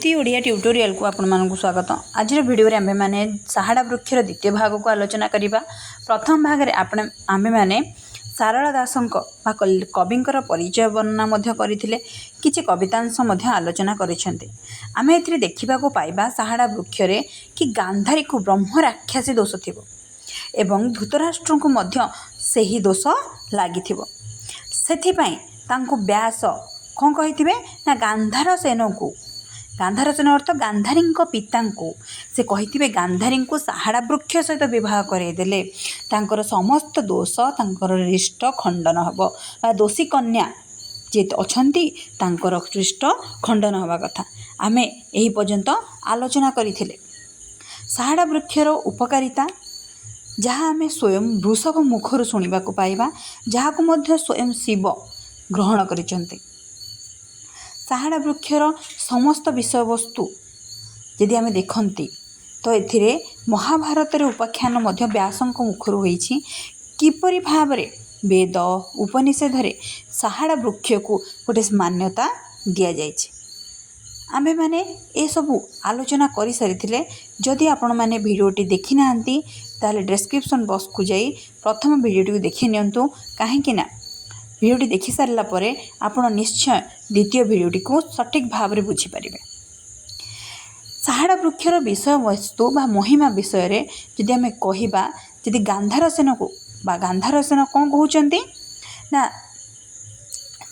ज्योति Odia tutorial को आपण मानक स्वागत। आज वीडियो रे आमे माने साहाड़ा वृक्षर द्वितीय भाग को आलोचना करिबा। प्रथम भाग रे आमे माने सारला दासंक कविंकर परिचय वर्णना मध्य करथिले, किछि कवितांश मध्य आलोचना करिसेंते। आमे एथिरे देखिबा को पाइबा साहाड़ा वृक्ष रे कि गांधारी को ब्रह्म राक्षसी दोष थिबो एवं धृतराष्ट्र को मध्य सेही दोष लागिथिबो। सेथि पई तांको व्यास कौन कही ना गांधार सेन को, गांधार सेन अर्थ गांधारी पिता को से कही गांधारी को साहाड़ा वृक्ष सहित विवाह करदेले तांकर समस्त दोष तांकर रिष्ट खंडन हम बा दोषी कन्या जे अछंती तांकर रिष्ट खंडन हवा कथा आमे एही पर्यंत आलोचना करथिले। साहाड़ा वृक्षर उपकारिता जहाँ आमे स्वयं वृषभ मुखर शुणा पाइबा, जहाँ को मध्य स्वयं शिव ग्रहण करिसेंते। साहाड़ा वृक्षर समस्त विषय वस्तु यदि आमे देखंती तो एथिरे महाभारत रे उपाख्यान मध्य व्यासंक मुखर होईछि किपरि भाबरे वेद उपनिषद रे साहाड़ा वृक्ष को गोटे मान्यता दिया जाइछि। आमे माने ए सबु आलोचना करि सारिथिले। जदि आपण माने वीडियोटी देखि नाहंती ताले डिस्क्रिप्शन बॉक्स को जाई प्रथम वीडियोटी देखि नियंतु, काहेकि ना वीडियोटी देखि सारला परे आपण निश्चय द्वितीय वीडियोटी को सठिक भाव में बुझीपारे। साहाड़ा वृक्षर विषय वस्तु बा महिमा विषय रे जदि आमे कहिबा, जदि गांधार सेन को बा गांधार सेन कौन कहउचंती ना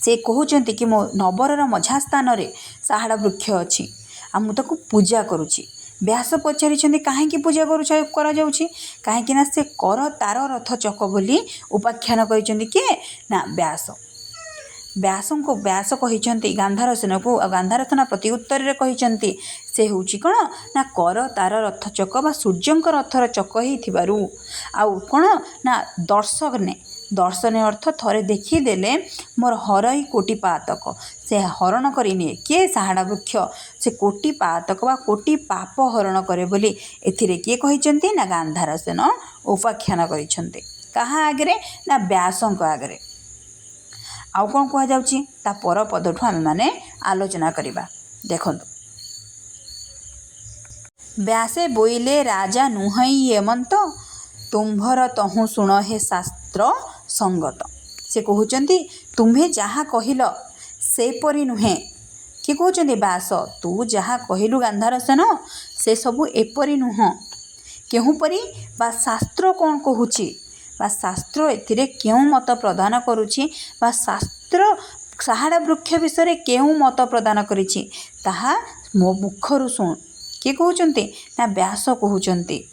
से कहउचंती कि मो नबरर मझा स्थान रे साहाड़ा वृक्ष अछि आ मु ताको पूजा करूछि। व्यास पचारि कहीं पूजा कहीं ना से कर तार रथ चक बोली उपाख्यान कर किए ना व्यास। व्यास कहते गांधार सेन को, गांधार सेना प्रति उत्तर रे कहते से हूँ कौन ना कर तार रथ चक बा सूर्यंक रथर चक ही थिबारु आउ कौन ना दर्शने अर्थ थरे देखीदेले मोर हरई कोटि पातक से हरण करिनिए किए साहाड़ा वृक्ष से कोटि पातक बा कोटि पाप हरण करे बोली एथिरे किए कहिसेंती ना गांधार सेन उपाख्यान करिसेंती। कहा आगरे ना व्यासंक आगरे। आउ कौन कह जाउची ता पर पदठु आमे माने आलोचना करिबा। देखंतु व्यासे बोइले राजा नुहई हेमंत तुम्भर तहु सुण हे शास्त्र संगत। से कहउचंती तुम्हे जहाँ कहिल सेपरी नुहे। कि कहउचंती व्यास तू जहाँ कहिलु गांधार सेन से सबु एपरी नुह। केहू परी बा शास्त्र कौन कहूची बा शास्त्र एथिरे केउं मत प्रदान करुची बा शास्त्र साहाड़ा वृक्ष विषय केउं मत प्रदान करिछि ताहा मो मुखरु सुन। कि कहउचंती ना व्यास कहउचंती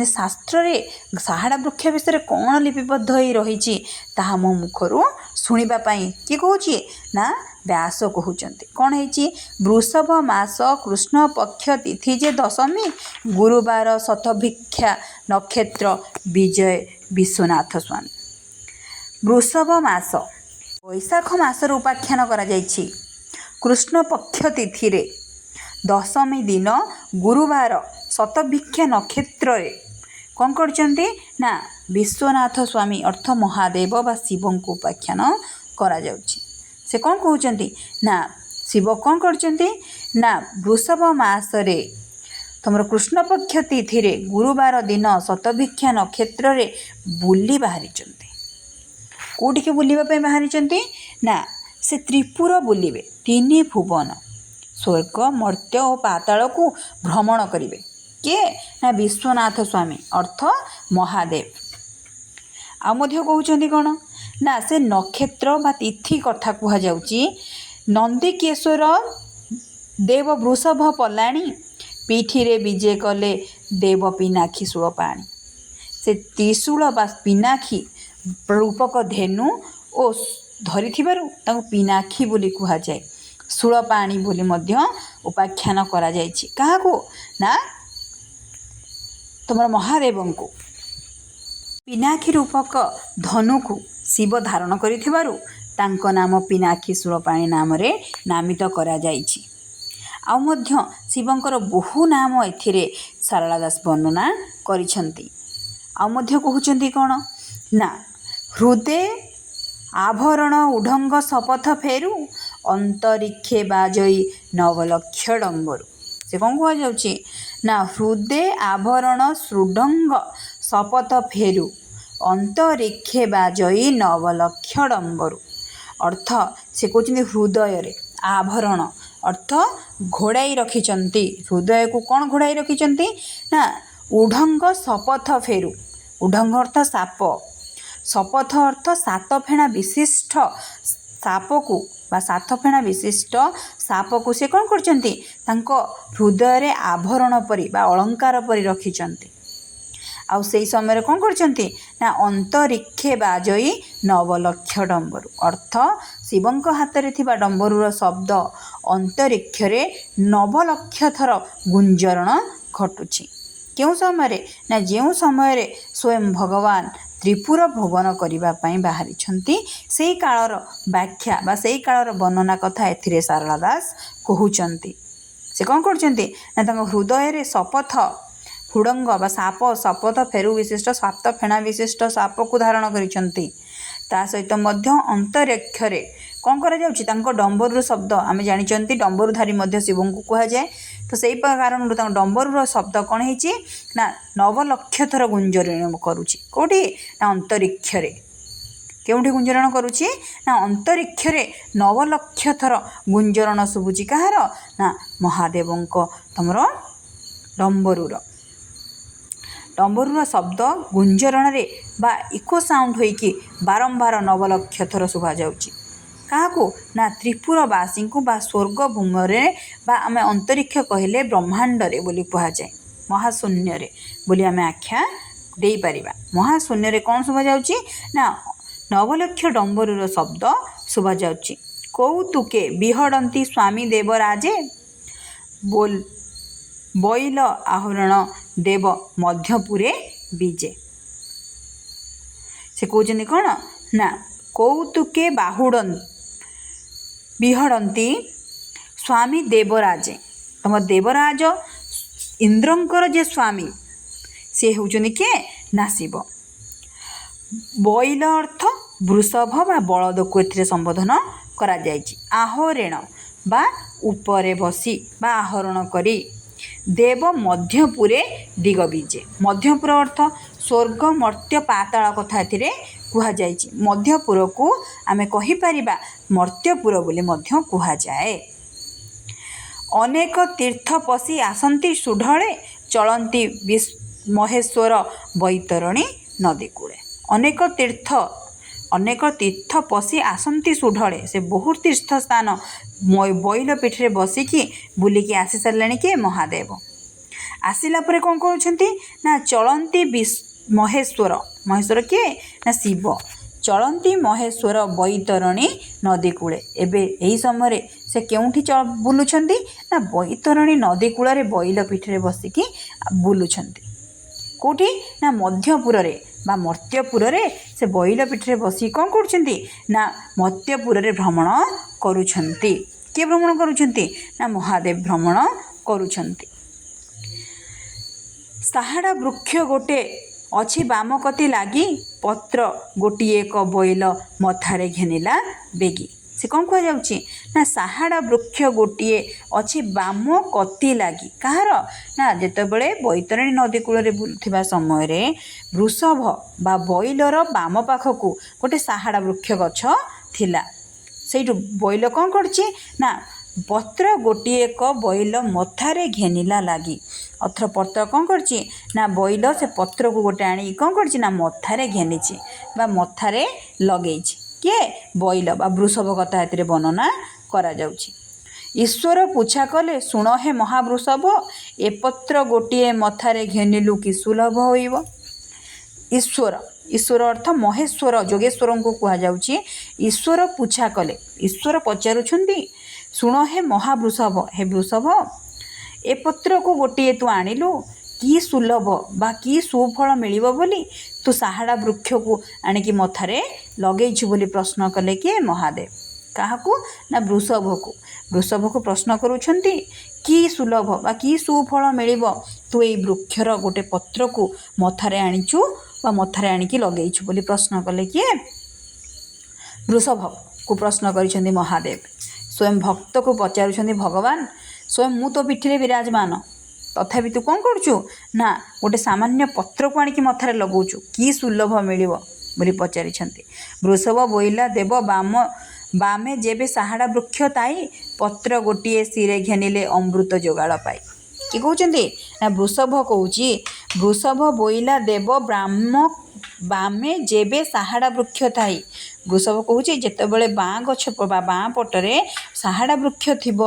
शास्त्र रे साहाड़ा वृक्ष विषय कौन लिपिबद्ध होई रही ताहा मो मुखरु शुणिबा पई कि कहउची ना व्यास कहउचंती। कौन है वृषभ मास कृष्ण पक्ष तिथि जे दशमी गुरुवार शतभिक्षा नक्षत्र विजय विश्वनाथ स्वामी। वृषभ मास वैशाख मासर उपाख्यान करा जाइछि। कृष्ण पक्ष तिथि रे दशमी दिन गुरुवार शतभिक्षा नक्षत्र रे कौन करचंती ना विश्वनाथ स्वामी अर्थ महादेव बा शिव को उपाख्यान करा जाउछि। से कौन कहउचंती ना शिव कौन करचंती ना वृषभ मास रे तुमर कृष्ण पक्ष तिथि रे गुरुवार दिन शतभिक्षा नक्षत्र रे बुली बाहरिचंती। कोठी के बुलीबा पे बाहरिचंती ना से त्रिपुर बुलीबे, तीन भुवन स्वर्ग मर्त्य और पाताल को भ्रमण करिवे। किए ना विश्वनाथ स्वामी अर्थ महादेव। आ मध्य कहउचंती कौन ना से नक्षत्र बा तिथि कथा कह जाउची। नंदिकेश्वर देव वृषभ पलाणी पीठी रे विजय कले देव पिनाक्षी शूल पाणी। से त्रिशूल बा पिनाक्षी रूपक धेनु ओ धरिथिबारु ताको पिनाक्षी बोली कहा जाए। शूल पाणी बोली मध्य उपाख्यान करा जाइछि। काहाकू ना तुमर महादेव को पिनाक्षी रूपक धनु को शिव धारण करिथिबारु तांको नाम पिनाक्षी शूलपाणी नाम रे नामित करा जाइछि। आउ मध्य शिवंकर बहु नाम एथिरे सारला दास वर्णना करिसेंती। आउ मध्य कहउचंती कोन ना हृदय आभरण उढंग शपथ फेरु ଅନ୍ତରିକ୍ଷେ ବାଜଇ ନବଲକ୍ଷ ଡମ୍ବରୁ। ସେ କ'ଣ କୁହାଯାଉଛି ନା ହୃଦେ ଆଭରଣ ଶୃଢ଼ଙ୍ଗ ଶପଥ ଫେରୁ ଅନ୍ତରିକ୍ଷେ ବାଜଇ ନବଲକ୍ଷ ଡମ୍ବରୁ। ଅର୍ଥ ସେ କହୁଛନ୍ତି ହୃଦୟରେ ଆଭରଣ ଅର୍ଥ ଘୋଡ଼ାଇ ରଖିଛନ୍ତି। ହୃଦୟକୁ କ'ଣ ଘୋଡ଼ାଇ ରଖିଛନ୍ତି ନା ଉଢ଼ଙ୍ଗ ଶପଥ ଫେରୁ। ଉଢ଼ଙ୍ଗ ଅର୍ଥ ସାପ, ଶପଥ ଅର୍ଥ ସାତ ଫେଣା ବିଶିଷ୍ଟ ସାପକୁ ବା ସାତ ଫେଣା ବିଶିଷ୍ଟ ସାପକୁ ସେ କ'ଣ କରିଛନ୍ତି ତାଙ୍କ ହୃଦୟରେ ଆଭରଣ ପରି ବା ଅଳଙ୍କାର ପରି ରଖିଛନ୍ତି। ଆଉ ସେଇ ସମୟରେ କ'ଣ କରିଛନ୍ତି ନା ଅନ୍ତରିକ୍ଷେ ବାଜଇ ନବଲକ୍ଷ ଡମ୍ବରୁ। ଅର୍ଥ ଶିବଙ୍କ ହାତରେ ଥିବା ଡମ୍ବରୁର ଶବ୍ଦ ଅନ୍ତରିକ୍ଷରେ ନବଲକ୍ଷ ଥର ଗୁଞ୍ଜରଣ ଘଟୁଛି। କେଉଁ ସମୟରେ ନା ଯେଉଁ ସମୟରେ ସ୍ୱୟଂ ଭଗବାନ ତ୍ରିପୁର ଭୋଗନ କରିବା ପାଇଁ ବାହାରିଛନ୍ତି ସେଇ କାଳର ବ୍ୟାଖ୍ୟା ବା ସେଇ କାଳର ବର୍ଣ୍ଣନା କଥା ଏଥିରେ ଶାରଳା ଦାସ କହୁଛନ୍ତି। ସେ କ'ଣ କରୁଛନ୍ତି ନା ତାଙ୍କ ହୃଦୟରେ ଶପଥ ହୁଡ଼ଙ୍ଗ ବା ସାପ ଶପଥ ଫେରୁ ବିଶିଷ୍ଟ ସାତ ଫେଣା ବିଶିଷ୍ଟ ସାପକୁ ଧାରଣ କରିଛନ୍ତି। ତା ସହିତ ମଧ୍ୟ ଅନ୍ତରିକ୍ଷରେ କ'ଣ କରାଯାଉଛି ତାଙ୍କ ଡମ୍ବରୁର ଶବ୍ଦ ଆମେ ଜାଣିଛନ୍ତି ଡମ୍ବରୁଧାରୀ ମଧ୍ୟ ଶିବଙ୍କୁ କୁହାଯାଏ। ତ ସେଇ କାରଣରୁ ତାଙ୍କ ଡମ୍ବରୁର ଶବ୍ଦ କ'ଣ ହେଇଛି ନା ନବଲକ୍ଷ ଥର ଗୁଞ୍ଜରଣ କରୁଛି। କେଉଁଠି ନା ଅନ୍ତରିକ୍ଷରେ। କେଉଁଠି ଗୁଞ୍ଜରଣ କରୁଛି ନା ଅନ୍ତରିକ୍ଷରେ ନବଲକ୍ଷ ଥର ଗୁଞ୍ଜରଣ ଶୁଭୁଛି। କାହାର ନା ମହାଦେବଙ୍କ ତମର ଡମ୍ବରୁର ଶବ୍ଦ ଗୁଞ୍ଜରଣରେ ବା ଇକୋ ସାଉଣ୍ଡ ହୋଇକି ବାରମ୍ବାର ନବଲକ୍ଷ ଥର ଶୁଭାଯାଉଛି। କାହାକୁ ନା ତ୍ରିପୁରବାସୀଙ୍କୁ ବା ସ୍ୱର୍ଗ ଭୂମରେ ବା ଆମେ ଅନ୍ତରିକ୍ଷ କହିଲେ ବ୍ରହ୍ମାଣ୍ଡରେ ବୋଲି କୁହାଯାଏ। ମହାଶୂନ୍ୟରେ ବୋଲି ଆମେ ଆଖ୍ୟା ଦେଇପାରିବା। ମହାଶୂନ୍ୟରେ କ'ଣ ଶୁଭାଯାଉଛି ନା ନବଲକ୍ଷ ଡମ୍ବରୁର ଶବ୍ଦ ଶୁଭାଯାଉଛି। କୌତୁକେ ବିହଡ଼ନ୍ତି ସ୍ୱାମୀ ଦେବରାଜେ ବଇଲ ଆହରଣ ଦେବ ମଧ୍ୟପୁରେ ବିଜେ। ସେ କହୁଛନ୍ତି କ'ଣ ନା କୌତୁକେ ବିହଡ଼ନ୍ତି ସ୍ୱାମୀ ଦେବରାଜେ। ତମ ଦେବରାଜ ଇନ୍ଦ୍ରଙ୍କର ଯେ ସ୍ୱାମୀ ସେ ହେଉଛନ୍ତି କିଏ ନା ଶିବ। ବଇଲ ଅର୍ଥ ବୃଷଭ ବା ବଳଦକୁ ଏଥିରେ ସମ୍ବୋଧନ କରାଯାଇଛି। ଆହରଣ ବା ଉପରେ ବସି ବା ଆହରଣ କରି ଦେବ ମଧ୍ୟପୁରେ ଦିଗ ବିଜେ। ମଧ୍ୟପୁର ଅର୍ଥ ସ୍ୱର୍ଗ ମର୍ତ୍ତ୍ୟ ପାତାଳ କଥା ଏଥିରେ କୁହାଯାଇଛି। ମଧ୍ୟପୁରକୁ ଆମେ କହିପାରିବା ମର୍ତ୍ତ୍ୟପୁର ବୋଲି ମଧ୍ୟ କୁହାଯାଏ। ଅନେକ ତୀର୍ଥ ପଶି ଆସନ୍ତି ସୁଢ଼ଳେ ଚଳନ୍ତି ମହେଶ୍ୱର ବୈତରଣୀ ନଦୀ କୂଳେ। ଅନେକ ତୀର୍ଥ ପଶି ଆସନ୍ତି ସୁଢ଼ଳେ। ସେ ବହୁତ ତୀର୍ଥ ସ୍ଥାନ ବୈଲ ପିଠିରେ ବସିକି ବୁଲିକି ଆସି ସାରିଲେଣି କିଏ ମହାଦେବ। ଆସିଲା ପରେ କ'ଣ କରୁଛନ୍ତି ନା ଚଳନ୍ତି ମହେଶ୍ୱର କିଏ ନା ଶିବ। ଚଳନ୍ତି ମହେଶ୍ୱର ବୈତରଣୀ ନଦୀ କୂଳେ। ଏବେ ଏହି ସମୟରେ ସେ କେଉଁଠି ବୁଲୁଛନ୍ତି ନା ବୈତରଣୀ ନଦୀ କୂଳରେ ବୈଲ ପିଠିରେ ବସିକି ବୁଲୁଛନ୍ତି। କେଉଁଠି ନା ମଧ୍ୟପୁରରେ ବା ମର୍ତ୍ତ୍ୟପୁରରେ ସେ ବୈଲ ପିଠିରେ ବସିକି କ'ଣ କରୁଛନ୍ତି ନା ମର୍ତ୍ତ୍ୟପୁରରେ ଭ୍ରମଣ କରୁଛନ୍ତି। କିଏ ଭ୍ରମଣ କରୁଛନ୍ତି ନା ମହାଦେବ ଭ୍ରମଣ କରୁଛନ୍ତି। ସାହାଡ଼ା ବୃକ୍ଷ ଗୋଟେ ଅଛି ବାମ କତି ଲାଗି ପତ୍ର ଗୋଟିଏ ଏକ ବୈଲ ମଥାରେ ଘେନିଲା ବେଗି। ସେ କ'ଣ କୁହାଯାଉଛି ନା ସାହାଡ଼ା ବୃକ୍ଷ ଗୋଟିଏ ଅଛି ବାମ କତି ଲାଗି। କାହାର ନା ଯେତେବେଳେ ବୈତରଣୀ ନଦୀ କୂଳରେ ବୁଲୁଥିବା ସମୟରେ ବୃଷଭ ବା ବୈଲର ବାମ ପାଖକୁ ଗୋଟେ ସାହାଡ଼ା ବୃକ୍ଷ ଗଛ ଥିଲା। ସେଇଠୁ ବୈଲ କ'ଣ କରୁଛି ନା ପତ୍ର ଗୋଟିଏ ଏକ ବୈଲ ମଥାରେ ଘେନିଲା ଲାଗି। ଅଥର ପତ୍ର କ'ଣ କରିଛି ନା ବୈଲ ସେ ପତ୍ରକୁ ଗୋଟେ ଆଣିକି କ'ଣ କରିଛି ନା ମଥାରେ ଘେନିଛି ବା ମଥାରେ ଲଗେଇଛି। କିଏ ବୈଲ ବା ବୃଷଭ କଥା ଏଥିରେ ବର୍ଣ୍ଣନା କରାଯାଉଛି। ଈଶ୍ୱର ପୁଛା କଲେ ଶୁଣ ହେ ମହାବୃଷଭ ଏ ପତ୍ର ଗୋଟିଏ ମଥାରେ ଘେନିଲୁ କି ସୁଲଭ ହୋଇବ। ଈଶ୍ୱର ଅର୍ଥ ମହେଶ୍ୱର ଯୋଗେଶ୍ୱରଙ୍କୁ କୁହାଯାଉଛି। ଈଶ୍ୱର ପୁଛା କଲେ ଈଶ୍ୱର ପଚାରୁଛନ୍ତି ଶୁଣ ହେ ମହାବୃଷଭ ହେ ବୃଷଭ ଏ ପତ୍ରକୁ ଗୋଟିଏ ତୁ ଆଣିଲୁ କି ସୁଲଭ ବା କି ସୁଫଳ ମିଳିବ ବୋଲି ତୁ ସାହାଡ଼ା ବୃକ୍ଷକୁ ଆଣିକି ମଥାରେ ଲଗେଇଛୁ ବୋଲି ପ୍ରଶ୍ନ କଲେ କିଏ ମହାଦେବ। କାହାକୁ ନା ବୃଷଭକୁ ପ୍ରଶ୍ନ କରୁଛନ୍ତି କି ସୁଲଭ ବା କି ସୁଫଳ ମିଳିବ ତୁ ଏଇ ବୃକ୍ଷର ଗୋଟେ ପତ୍ରକୁ ମଥାରେ ଆଣିଛୁ ବା ମଥାରେ ଆଣିକି ଲଗେଇଛୁ ବୋଲି ପ୍ରଶ୍ନ କଲେ କିଏ ବୃଷଭକୁ ପ୍ରଶ୍ନ କରିଛନ୍ତି ମହାଦେବ। ସ୍ୱୟଂ ଭକ୍ତକୁ ପଚାରୁଛନ୍ତି ଭଗବାନ ସ୍ୱୟଂ ମୁଁ ତୋ ପିଠିରେ ବିରାଜମାନ ତଥାପି ତୁ କ'ଣ କରୁଛୁ ନା ଗୋଟେ ସାମାନ୍ୟ ପତ୍ରକୁ ଆଣିକି ମଥାରେ ଲଗାଉଛୁ କି ସୁଲଭ ମିଳିବ ବୋଲି ପଚାରିଛନ୍ତି। ବୃଷଭ ବୋଇଲା ଦେବ ବାମେ ଯେବେ ସାହାଡ଼ା ବୃକ୍ଷ ତାଇ ପତ୍ର ଗୋଟିଏ ଶିରେ ଘେନିଲେ ଅମୃତ ଯୋଗାଳ ପାଇ। କି କହୁଛନ୍ତି ନା ବୃଷଭ କହୁଛି ବୃଷଭ ବୋଇଲା ଦେବ ବାମେ ଯେବେ ସାହାଡ଼ା ବୃକ୍ଷ ଥାଇ। ବୃଷଭ କହୁଛି ଯେତେବେଳେ ବାଁ ଗଛ ବା ବାଁ ପଟରେ ସାହାଡ଼ା ବୃକ୍ଷ ଥିବ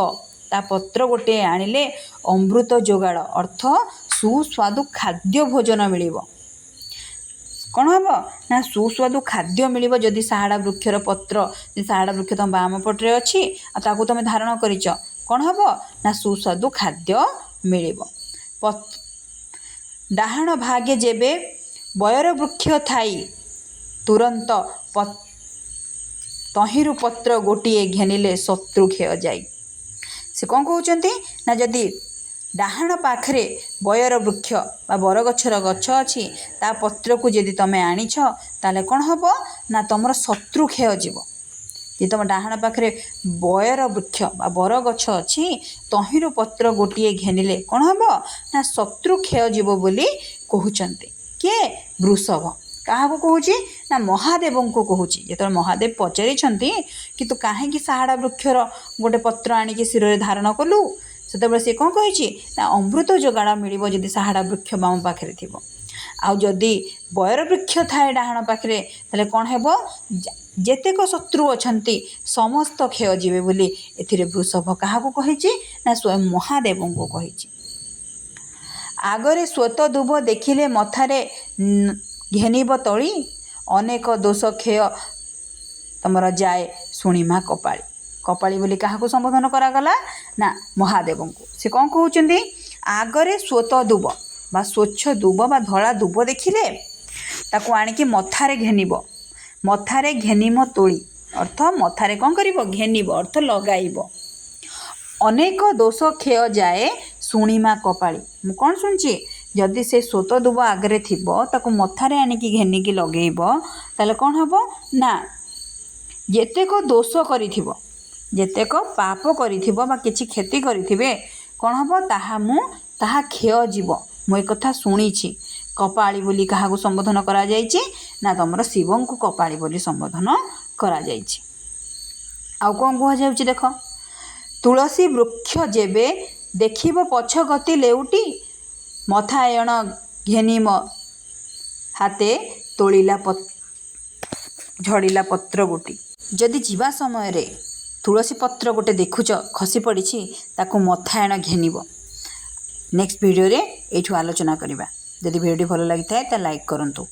ତା ପତ୍ର ଗୋଟିଏ ଆଣିଲେ ଅମୃତ ଯୋଗାଳ ଅର୍ଥ ସୁସ୍ୱାଦୁ ଖାଦ୍ୟ ଭୋଜନ ମିଳିବ। କ'ଣ ହେବ ନା ସୁସ୍ୱାଦୁ ଖାଦ୍ୟ ମିଳିବ ଯଦି ସାହାଡ଼ା ବୃକ୍ଷର ପତ୍ର ଯଦି ସାହାଡ଼ା ବୃକ୍ଷ ତୁମ ବାମ ପଟରେ ଅଛି ଆଉ ତାକୁ ତୁମେ ଧାରଣ କରିଛ କ'ଣ ହେବ ନା ସୁସ୍ୱାଦୁ ଖାଦ୍ୟ ମିଳିବ। ଡାହାଣ ଭାଗେ ଯେବେ ବୟର ବୃକ୍ଷ ଥାଇ ତୁରନ୍ତ ତହିଁରୁ ପତ୍ର ଗୋଟିଏ ଘେନିଲେ ଶତ୍ରୁ କ୍ଷୟ ଯାଇ। ସେ କ'ଣ କହୁଛନ୍ତି ନା ଯଦି ଡାହାଣ ପାଖରେ ବୟର ବୃକ୍ଷ ବା ବରଗଛର ଗଛ ଅଛି ତା ପତ୍ରକୁ ଯଦି ତୁମେ ଆଣିଛ ତାହେଲେ କ'ଣ ହେବ ନା ତୁମର ଶତ୍ରୁ କ୍ଷୟ ଯିବ। ଯଦି ତୁମ ଡାହାଣ ପାଖରେ ବୟର ବୃକ୍ଷ ବା ବରଗଛ ଅଛି ତହିଁରୁ ପତ୍ର ଗୋଟିଏ ଘେନିଲେ କ'ଣ ହେବ ନା ଶତ୍ରୁ କ୍ଷୟ ଯିବ ବୋଲି କହୁଛନ୍ତି। କିଏ ବୃଷଭ କାହାକୁ କହୁଛି ନା ମହାଦେବଙ୍କୁ କହୁଛି। ଯେତେବେଳେ ମହାଦେବ ପଚାରିଛନ୍ତି କି ତୁ କାହିଁକି ସାହାଡ଼ା ବୃକ୍ଷର ଗୋଟେ ପତ୍ର ଆଣିକି ଶିରରେ ଧାରଣ କଲୁ ସେତେବେଳେ ସେ କ'ଣ କହିଛି ନା ଅମୃତ ଯୋଗାଣ ମିଳିବ ଯଦି ସାହାଡ଼ା ବୃକ୍ଷ ବାମ ପାଖରେ ଥିବ। ଆଉ ଯଦି ବୟର ବୃକ୍ଷ ଥାଏ ଡାହାଣ ପାଖରେ ତାହେଲେ କ'ଣ ହେବ ଯେତେକ ଶତ୍ରୁ ଅଛନ୍ତି ସମସ୍ତ କ୍ଷୟ ଯିବେ ବୋଲି ଏଥିରେ ବୃଷଭ କାହାକୁ କହିଛି ନା ସ୍ୱୟଂ ମହାଦେବଙ୍କୁ କହିଛି। ଆଗରେ ଶ୍ଵେତ ଦୁବ ଦେଖିଲେ ମଥାରେ ଘେନିବ ତଳି ଅନେକ ଦୋଷ କ୍ଷୟ ତମର ଯାଏ ଶୁଣିମା କପାଳି। କପାଳି ବୋଲି କାହାକୁ ସମ୍ବୋଧନ କରାଗଲା ନା ମହାଦେବଙ୍କୁ। ସେ କ'ଣ କହୁଛନ୍ତି ଆଗରେ ଶ୍ଵେତ ଦୁବ ବା ସ୍ୱଚ୍ଛ ଦୁବ ବା ଧଳା ଦୁବ ଦେଖିଲେ ତାକୁ ଆଣିକି ମଥାରେ ଘେନିବ। ମଥାରେ ଘେନିମ ତୋଳି ଅର୍ଥ ମଥାରେ କ'ଣ କରିବ ଘେନିବ ଅର୍ଥ ଲଗାଇବ। ଅନେକ ଦୋଷ କ୍ଷୟ ଯାଏ ଶୁଣିମା କପାଳି। ମୁଁ କ'ଣ ଶୁଣିଛି ଯଦି ସେ ଶ୍ଵେତ ଦୁବ ଆଗରେ ଥିବ ତାକୁ ମଥାରେ ଆଣିକି ଘେନିକି ଲଗେଇବ ତାହେଲେ କ'ଣ ହେବ ନା ଯେତେକ ଦୋଷ କରିଥିବ ଯେତେକ ପାପ କରିଥିବ ବା କିଛି କ୍ଷତି କରିଥିବେ କ'ଣ ହେବ ତାହା କ୍ଷୟ ଯିବ। ମୁଁ ଏକଥା ଶୁଣିଛି। କପାଳି ବୋଲି କାହାକୁ ସମ୍ବୋଧନ କରାଯାଇଛି ନା ତୁମର ଶିବଙ୍କୁ କପାଳି ବୋଲି ସମ୍ବୋଧନ କରାଯାଇଛି। ଆଉ କ'ଣ କୁହାଯାଉଛି ଦେଖ ତୁଳସୀ ବୃକ୍ଷ ଯେବେ ଦେଖିବ ପଛ ଗତି ଲେଉଟି ମଥାୟଣ ଘେନିମ ହାତେ ତୋଳିଲା ଝଡ଼ିଲା ପତ୍ର ଗୋଟି। ଯଦି ଯିବା ସମୟରେ ତୁଳସୀ ପତ୍ର ଗୋଟେ ଦେଖୁଛ ଖସି ପଡ଼ିଛି ତାକୁ ମଥାୟଣ ଘେନିବ। ନେକ୍ସଟ ଭିଡ଼ିଓରେ ଏଇଠୁ ଆଲୋଚନା କରିବା। ଯଦି ଭିଡ଼ିଓଟି ଭଲ ଲାଗିଥାଏ ତାହେଲେ ଲାଇକ୍ କରନ୍ତୁ।